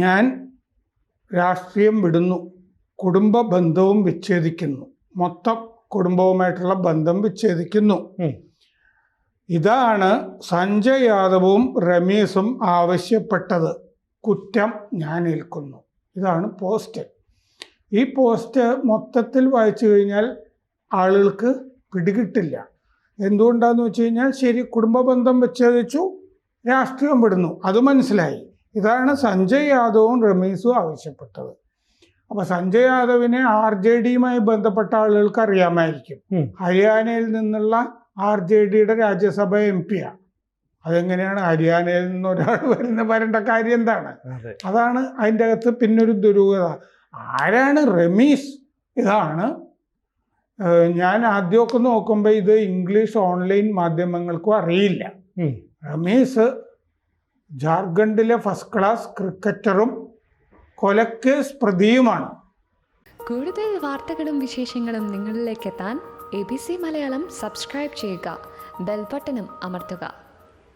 ഞാൻ രാഷ്ട്രീയം വിടുന്നു, കുടുംബ ബന്ധവും വിച്ഛേദിക്കുന്നു, മൊത്തം കുടുംബവുമായിട്ടുള്ള ബന്ധം വിച്ഛേദിക്കുന്നു. ഇതാണ് സഞ്ജയ് യാദവും റമീസും ആവശ്യപ്പെട്ടത്. കുറ്റം ഞാൻ ഏൽക്കുന്നു. ഇതാണ് പോസ്റ്റ്. ഈ പോസ്റ്റ് മൊത്തത്തിൽ വായിച്ചു കഴിഞ്ഞാൽ ആളുകൾക്ക് പിടികിട്ടില്ല. എന്തുകൊണ്ടാന്ന് വെച്ച് കഴിഞ്ഞാൽ, ശരി, കുടുംബ ബന്ധം വിച്ഛേദിച്ചു, രാഷ്ട്രീയം വിടുന്നു, അത് മനസ്സിലായി. ഇതാണ് സഞ്ജയ് യാദവും റമീസും ആവശ്യപ്പെട്ടത്. അപ്പോൾ സഞ്ജയ് യാദവിനെ RJDയുമായി ബന്ധപ്പെട്ട ആളുകൾക്ക് അറിയാമായിരിക്കും. ഹരിയാനയിൽ നിന്നുള്ള RJDയുടെ രാജ്യസഭ MP-യാണ്. അതെങ്ങനെയാണ് ഹരിയാനയിൽ നിന്ന് ഒരാൾ വരേണ്ട കാര്യം എന്താണ്? അതാണ് അതിൻ്റെ അകത്ത് പിന്നൊരു ദുരൂഹത. ആരാണ് റമീസ്? ഇതാണ് ഞാൻ ആദ്യമൊക്കെ നോക്കുമ്പോൾ ഇത് ഇംഗ്ലീഷ് ഓൺലൈൻ മാധ്യമങ്ങൾക്കും അറിയില്ല. റമീസ് ജാർഖണ്ഡിലെ ഫസ്റ്റ് ക്ലാസ് ക്രിക്കറ്ററും കൊലക്കേസ് പ്രതിയുമാണ്. കൂടുതൽ വാർത്തകളും വിശേഷങ്ങളും നിങ്ങളിലേക്ക് എത്താൻ ABC മലയാളം സബ്സ്ക്രൈബ് ചെയ്യുക, ബെൽ ബട്ടണും അമർത്തുക.